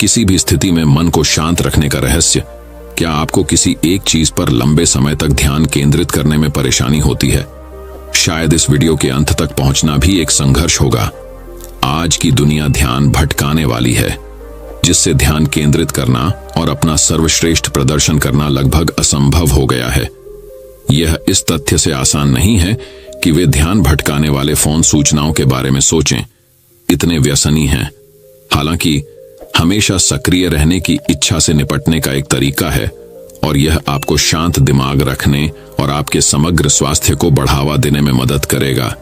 किसी भी स्थिति में मन को शांत रखने का रहस्य। क्या आपको किसी एक चीज पर लंबे समय तक ध्यान केंद्रित करने में परेशानी होती है? शायद इस वीडियो के अंत तक पहुंचना भी एक संघर्ष होगा। आज की दुनिया ध्यान भटकाने वाली है, जिससे ध्यान केंद्रित करना और अपना सर्वश्रेष्ठ प्रदर्शन करना लगभग असंभव हो गया है। यह इस तथ्य से आसान नहीं है कि वे ध्यान भटकाने वाले फोन सूचनाओं के बारे में सोचें, इतने व्यसनी हैं। हालांकि हमेशा सक्रिय रहने की इच्छा से निपटने का एक तरीका है, और यह आपको शांत दिमाग रखने और आपके समग्र स्वास्थ्य को बढ़ावा देने में मदद करेगा।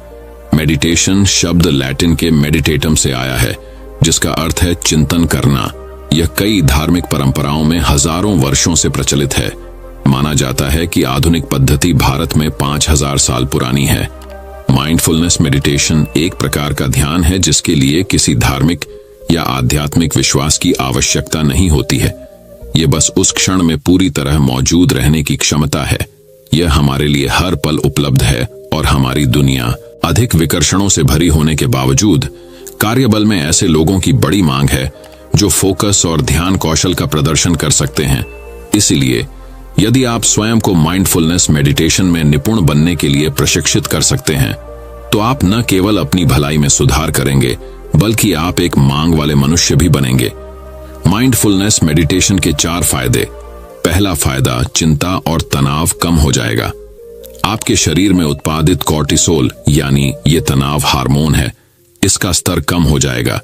मेडिटेशन शब्द लैटिन के मेडिटेटम से आया है, जिसका अर्थ है चिंतन करना। यह कई धार्मिक परंपराओं में हजारों वर्षों से प्रचलित है। माना जाता है कि आधुनिक पद्धति भारत में 5000 साल पुरानी है। माइंडफुलनेस मेडिटेशन एक प्रकार का ध्यान है जिसके लिए किसी धार्मिक या आध्यात्मिक विश्वास की आवश्यकता नहीं होती है। यह बस उस क्षण में पूरी तरह मौजूद रहने की क्षमता है। यह हमारे लिए हर पल उपलब्ध है, और हमारी दुनिया अधिक विकर्षणों से भरी होने के बावजूद कार्यबल में ऐसे लोगों की बड़ी मांग है जो फोकस और ध्यान कौशल का प्रदर्शन कर सकते हैं। इसीलिए यदि आप स्वयं को माइंडफुलनेस मेडिटेशन में निपुण बनने के लिए प्रशिक्षित कर सकते हैं, तो आप न केवल अपनी भलाई में सुधार करेंगे, बल्कि आप एक मांग वाले मनुष्य भी बनेंगे। माइंडफुलनेस मेडिटेशन के 4 फायदे। पहला फायदा, चिंता और तनाव कम हो जाएगा। आपके शरीर में उत्पादित कॉर्टिसोल यानी ये तनाव हार्मोन है, इसका स्तर कम हो जाएगा।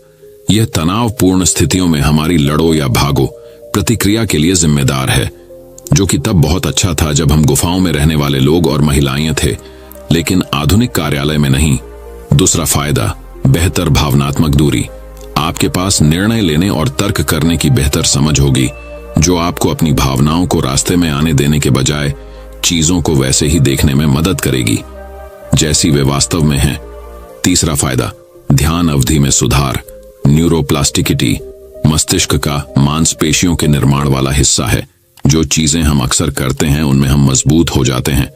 यह तनावपूर्ण स्थितियों में हमारी लड़ो या भागो प्रतिक्रिया के लिए जिम्मेदार है, जो कि तब बहुत अच्छा था जब हम गुफाओं में रहने वाले लोग और महिलाएं थे, लेकिन आधुनिक कार्यालय में नहीं। दूसरा फायदा, बेहतर भावनात्मक दूरी। आपके पास निर्णय लेने और तर्क करने की बेहतर समझ होगी, जो आपको अपनी भावनाओं को रास्ते में आने देने के बजाय चीजों को वैसे ही देखने में मदद करेगी जैसी वे वास्तव में हैं। तीसरा फायदा, ध्यान अवधि में सुधार। न्यूरोप्लास्टिसिटी मस्तिष्क का मांसपेशियों के निर्माण वाला हिस्सा है। जो चीजें हम अक्सर करते हैं उनमें हम मजबूत हो जाते हैं,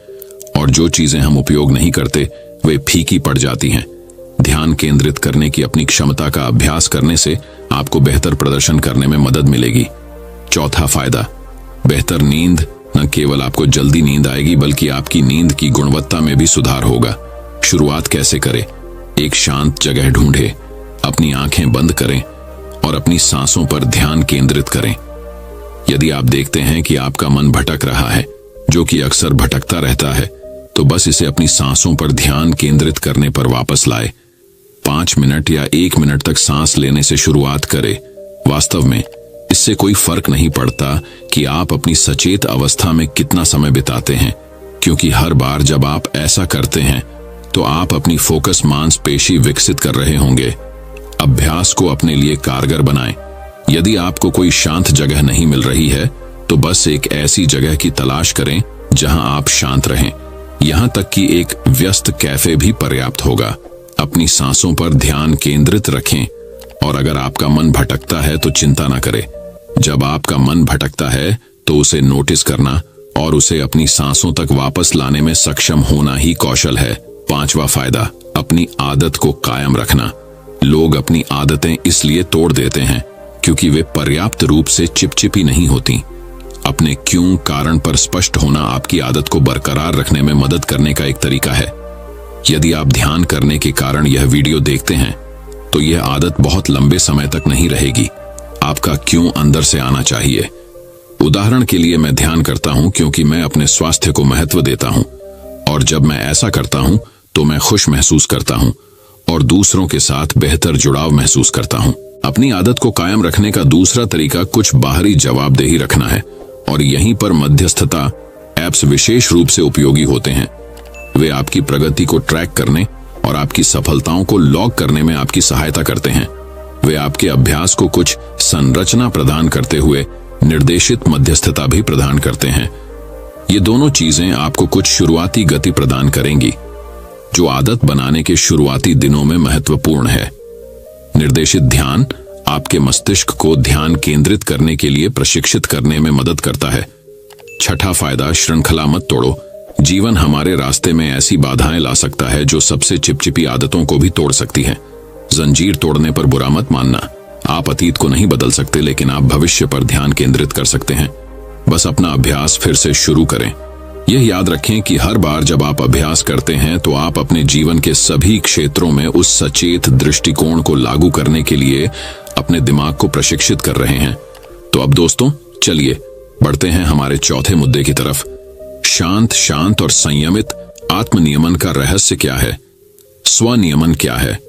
और जो चीजें हम उपयोग नहीं करते वे फीकी पड़ जाती हैं। ध्यान केंद्रित करने की अपनी क्षमता का अभ्यास करने से आपको बेहतर प्रदर्शन करने में मदद मिलेगी। चौथा फायदा, बेहतर नींद। न केवल आपको जल्दी नींद आएगी, बल्कि आपकी नींद की गुणवत्ता में भी सुधार होगा। शुरुआत कैसे करें? एक शांत जगह ढूंढें, अपनी आंखें बंद करें और अपनी सांसों पर ध्यान केंद्रित करें। यदि आप देखते हैं कि आपका मन भटक रहा है, जो कि अक्सर भटकता रहता है, तो बस इसे अपनी सांसों पर ध्यान केंद्रित करने पर वापस लाए। 5 मिनट या 1 मिनट तक सांस लेने से शुरुआत करें। वास्तव में इससे कोई फर्क नहीं पड़ता कि आप अपनी सचेत अवस्था में कितना समय बिताते हैं, क्योंकि हर बार जब आप ऐसा करते हैं तो आप अपनी फोकस मांसपेशी विकसित कर रहे होंगे। अभ्यास को अपने लिए कारगर बनाएं। यदि आपको कोई शांत जगह नहीं मिल रही है, तो बस एक ऐसी जगह की तलाश करें जहां आप शांत रहें। यहां तक कि एक व्यस्त कैफे भी पर्याप्त होगा। अपनी सांसों पर ध्यान केंद्रित रखें, और अगर आपका मन भटकता है तो चिंता न करें। जब आपका मन भटकता है तो उसे नोटिस करना और उसे अपनी सांसों तक वापस लाने में सक्षम होना ही कौशल है। 5वां फायदा, अपनी आदत को कायम रखना। लोग अपनी आदतें इसलिए तोड़ देते हैं क्योंकि वे पर्याप्त रूप से चिपचिपी नहीं होती। अपने क्यों कारण पर स्पष्ट होना आपकी आदत को बरकरार रखने में मदद करने का एक तरीका है। यदि आप ध्यान करने के कारण यह वीडियो देखते हैं, तो यह आदत बहुत लंबे समय तक नहीं रहेगी। आपका क्यों अंदर से आना चाहिए। उदाहरण के लिए, मैं ध्यान करता हूं क्योंकि मैं अपने स्वास्थ्य को महत्व देता हूं, और जब मैं ऐसा करता हूं तो मैं खुश महसूस करता हूं और दूसरों के साथ बेहतर जुड़ाव महसूस करता हूं। अपनी आदत को कायम रखने का दूसरा तरीका कुछ बाहरी जवाबदेही रखना है, और यहीं पर मध्यस्थता ऐप्स विशेष रूप से उपयोगी होते हैं। वे आपकी प्रगति को ट्रैक करने और आपकी सफलताओं को लॉग करने में आपकी सहायता करते हैं। वे आपके अभ्यास को कुछ संरचना प्रदान करते हुए निर्देशित मध्यस्थता भी प्रदान करते हैं। ये दोनों चीजें आपको कुछ शुरुआती गति प्रदान करेंगी, जो आदत बनाने के शुरुआती दिनों में महत्वपूर्ण है। निर्देशित ध्यान आपके मस्तिष्क को ध्यान केंद्रित करने के लिए प्रशिक्षित करने में मदद करता है। छठा फायदा, श्रृंखला मत तोड़ो। जीवन हमारे रास्ते में ऐसी बाधाएं ला सकता है जो सबसे चिपचिपी आदतों को भी तोड़ सकती है। जंजीर तोड़ने पर बुरा मत मानना। आप अतीत को नहीं बदल सकते, लेकिन आप भविष्य पर ध्यान केंद्रित कर सकते हैं। बस अपना अभ्यास फिर से शुरू करें। यह याद रखें कि हर बार जब आप अभ्यास करते हैं तो आप अपने जीवन के सभी क्षेत्रों में उस सचेत दृष्टिकोण को लागू करने के लिए अपने दिमाग को प्रशिक्षित कर रहे हैं। तो अब दोस्तों, चलिए बढ़ते हैं हमारे चौथे मुद्दे की तरफ। शांत और संयमित आत्मनियमन का रहस्य क्या है? स्वनियमन क्या है?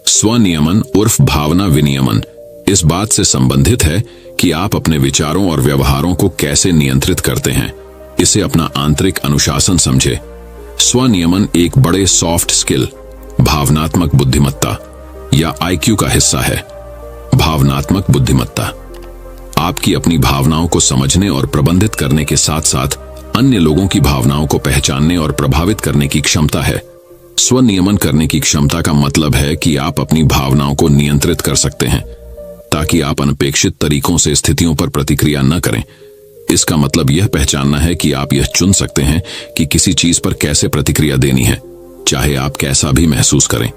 स्वनियमन उर्फ भावना विनियमन इस बात से संबंधित है कि आप अपने विचारों और व्यवहारों को कैसे नियंत्रित करते हैं। इसे अपना आंतरिक अनुशासन समझे। स्वनियमन एक बड़े सॉफ्ट स्किल, भावनात्मक बुद्धिमत्ता या आईक्यू का हिस्सा है। भावनात्मक बुद्धिमत्ता आपकी अपनी भावनाओं को समझने और प्रबंधित करने के साथ साथ अन्य लोगों की भावनाओं को पहचानने और प्रभावित करने की क्षमता है। स्वनियमन करने की क्षमता का मतलब है कि आप अपनी भावनाओं को नियंत्रित कर सकते हैं ताकि आप अनपेक्षित तरीकों से स्थितियों पर प्रतिक्रिया न करें। इसका मतलब यह पहचानना है कि आप यह चुन सकते हैं कि किसी चीज पर कैसे प्रतिक्रिया देनी है, चाहे आप कैसा भी महसूस करें।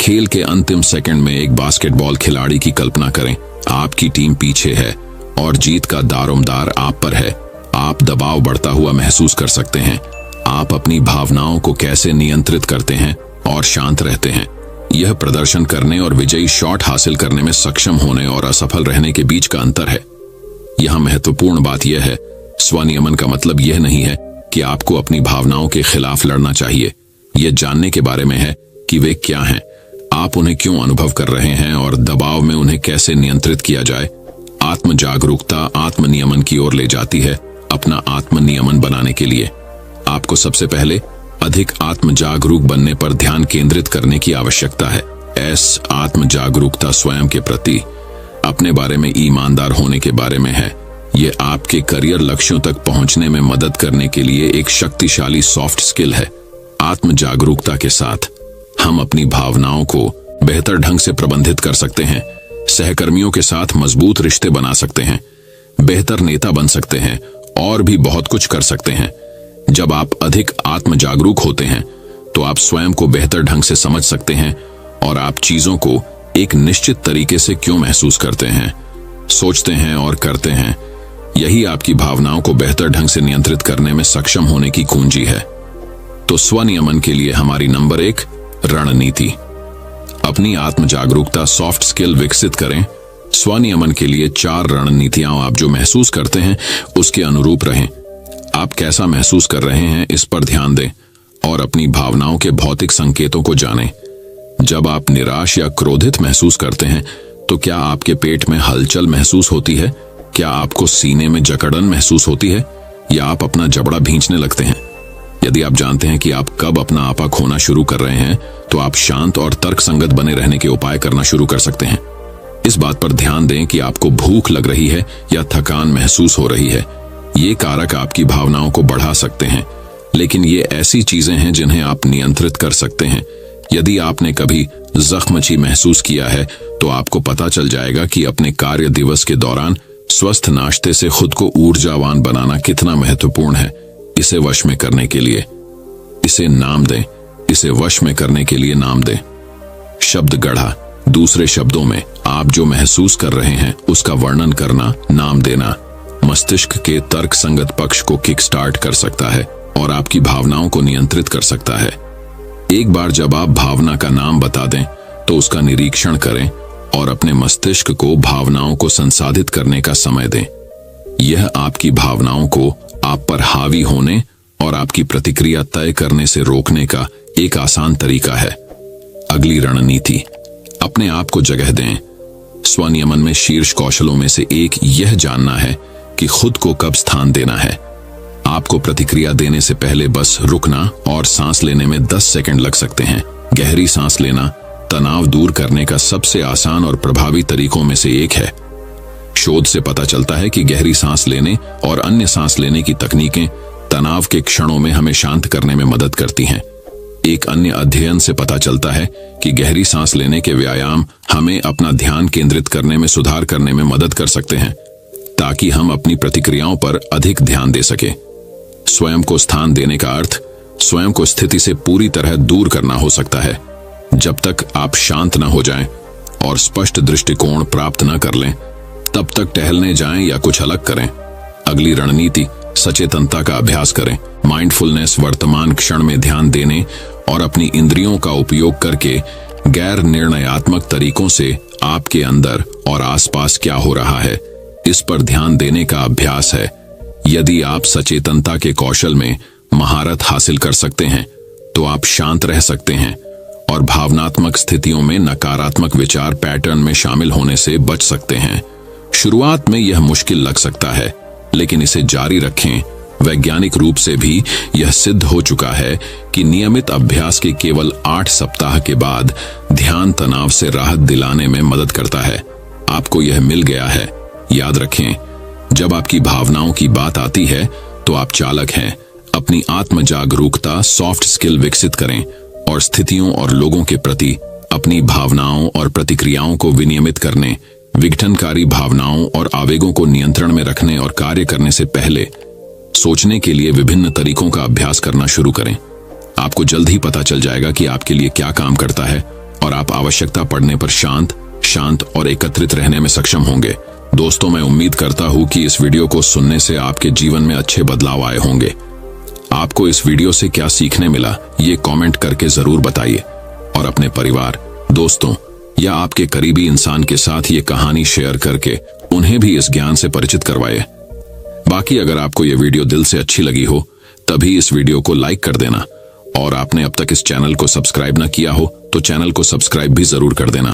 खेल के अंतिम सेकंड में एक बास्केटबॉल खिलाड़ी की कल्पना करें। आपकी टीम पीछे है और जीत का दारोमदार आप पर है। आप दबाव बढ़ता हुआ महसूस कर सकते हैं। आप अपनी भावनाओं को कैसे नियंत्रित करते हैं और शांत रहते हैं। यह प्रदर्शन करने और विजयी शॉट हासिल करने में सक्षम होने और असफल रहने के बीच का अंतर है। यहां महत्वपूर्ण बात यह है, स्वनियमन का मतलब यह नहीं है कि आपको अपनी भावनाओं के खिलाफ लड़ना चाहिए। यह जानने के बारे में है कि वे क्या हैं, आप उन्हें क्यों अनुभव कर रहे हैं और दबाव में उन्हें कैसे नियंत्रित किया जाए। आत्म जागरूकता आत्मनियमन की ओर ले जाती है। अपना आत्मनियमन बनाने के लिए आपको सबसे पहले अधिक आत्म जागरूक बनने पर ध्यान केंद्रित करने की आवश्यकता है। आत्म जागरूकता स्वयं के प्रति अपने बारे में ईमानदार होने के बारे में है। यह आपके करियर लक्ष्यों तक पहुंचने में मदद करने के लिए एक शक्तिशाली सॉफ्ट स्किल है। आत्म जागरूकता के साथ हम अपनी भावनाओं को बेहतर ढंग से प्रबंधित कर सकते हैं, सहकर्मियों के साथ मजबूत रिश्ते बना सकते हैं, बेहतर नेता बन सकते हैं और भी बहुत कुछ कर सकते हैं। जब आप अधिक आत्म जागरूक होते हैं तो आप स्वयं को बेहतर ढंग से समझ सकते हैं और आप चीजों को एक निश्चित तरीके से क्यों महसूस करते हैं, सोचते हैं और करते हैं। यही आपकी भावनाओं को बेहतर ढंग से नियंत्रित करने में सक्षम होने की कुंजी है। तो स्वनियमन के लिए हमारी नंबर 1 रणनीति। अपनी आत्म जागरूकता सॉफ्ट स्किल विकसित करें। स्वनियमन के लिए 4 रणनीतियां आप जो महसूस करते हैं उसके अनुरूप रहें। आप कैसा महसूस कर रहे हैं इस पर ध्यान दें और अपनी भावनाओं के भौतिक संकेतों को जानें। जब आप निराश या क्रोधित महसूस करते हैं तो क्या आपके पेट में हलचल महसूस होती है? क्या आपको सीने में जकड़न महसूस होती है या आप अपना जबड़ा भींचने लगते हैं? यदि आप जानते हैं कि आप कब अपना आपा खोना शुरू कर रहे हैं तो आप शांत और तर्कसंगत बने रहने के उपाय करना शुरू कर सकते हैं। इस बात पर ध्यान दें कि आपको भूख लग रही है या थकान महसूस हो रही है। ये कारक आपकी भावनाओं को बढ़ा सकते हैं, लेकिन ये ऐसी चीजें हैं जिन्हें आप नियंत्रित कर सकते हैं। यदि आपने कभी जख्मची महसूस किया है तो आपको पता चल जाएगा कि अपने कार्य दिवस के दौरान स्वस्थ नाश्ते से खुद को ऊर्जावान बनाना कितना महत्वपूर्ण है। इसे वश में करने के लिए इसे नाम दें। इसे वश में करने के लिए नाम दें। शब्द गढ़ा, दूसरे शब्दों में आप जो महसूस कर रहे हैं उसका वर्णन करना, नाम देना मस्तिष्क के तर्क संगत पक्ष को किक स्टार्ट कर सकता है और आपकी भावनाओं को नियंत्रित कर सकता है। एक बार जब आप भावना का नाम बता दें तो उसका निरीक्षण करें और अपने मस्तिष्क को भावनाओं को संसाधित करने का समय दें। यह आपकी भावनाओं को आप पर हावी होने और आपकी प्रतिक्रिया तय करने से रोकने का एक आसान तरीका है। अगली रणनीति, अपने आप को जगह दें। स्वनियमन में शीर्ष कौशलों में से एक यह जानना है कि खुद को कब स्थान देना है। आपको प्रतिक्रिया देने से पहले बस रुकना और सांस लेने में 10 सेकंड लग सकते हैं। गहरी सांस लेना तनाव दूर करने का सबसे आसान और प्रभावी तरीकों में से एक है। शोध से पता चलता है कि गहरी सांस लेने और अन्य सांस लेने की तकनीकें तनाव के क्षणों में हमें शांत करने में मदद करती हैं। एक अन्य अध्ययन से पता चलता है कि गहरी सांस लेने के व्यायाम हमें अपना ध्यान केंद्रित करने में सुधार करने में मदद कर सकते हैं ताकि हम अपनी प्रतिक्रियाओं पर अधिक ध्यान दे सके। स्वयं को स्थान देने का अर्थ स्वयं को स्थिति से पूरी तरह दूर करना हो सकता है। जब तक आप शांत न हो जाएं और स्पष्ट दृष्टिकोण प्राप्त न कर लें, तब तक टहलने जाएं या कुछ अलग करें। अगली रणनीति, सचेतनता का अभ्यास करें। माइंडफुलनेस वर्तमान क्षण में ध्यान देने और अपनी इंद्रियों का उपयोग करके गैर निर्णयात्मक तरीकों से आपके अंदर और आसपास क्या हो रहा है, इस पर ध्यान देने का अभ्यास है। यदि आप सचेतनता के कौशल में महारत हासिल कर सकते हैं तो आप शांत रह सकते हैं और भावनात्मक स्थितियों में नकारात्मक विचार पैटर्न में शामिल होने से बच सकते हैं। शुरुआत में यह मुश्किल लग सकता है, लेकिन इसे जारी रखें। वैज्ञानिक रूप से भी यह सिद्ध हो चुका है कि नियमित अभ्यास के केवल 8 सप्ताह के बाद ध्यान तनाव से राहत दिलाने में मदद करता है। आपको यह मिल गया है। याद रखें, जब आपकी भावनाओं की बात आती है तो आप चालक हैं। अपनी आत्म जागरूकता सॉफ्ट स्किल विकसित करें और स्थितियों और लोगों के प्रति अपनी भावनाओं और प्रतिक्रियाओं को विनियमित करने, विघटनकारी भावनाओं और आवेगों को नियंत्रण में रखने और कार्य करने से पहले सोचने के लिए विभिन्न तरीकों का अभ्यास करना शुरू करें। आपको जल्द ही पता चल जाएगा कि आपके लिए क्या काम करता है और आप आवश्यकता पड़ने पर शांत और एकत्रित रहने में सक्षम होंगे। दोस्तों, मैं उम्मीद करता हूं कि इस वीडियो को सुनने से आपके जीवन में अच्छे बदलाव आए होंगे। आपको इस वीडियो से क्या सीखने मिला, ये कमेंट करके जरूर बताइए और अपने परिवार, दोस्तों या आपके करीबी इंसान के साथ ये कहानी शेयर करके उन्हें भी इस ज्ञान से परिचित करवाइए। बाकी अगर आपको ये वीडियो दिल से अच्छी लगी हो तभी इस वीडियो को लाइक कर देना और आपने अब तक इस चैनल को सब्सक्राइब न किया हो तो चैनल को सब्सक्राइब भी जरूर कर देना।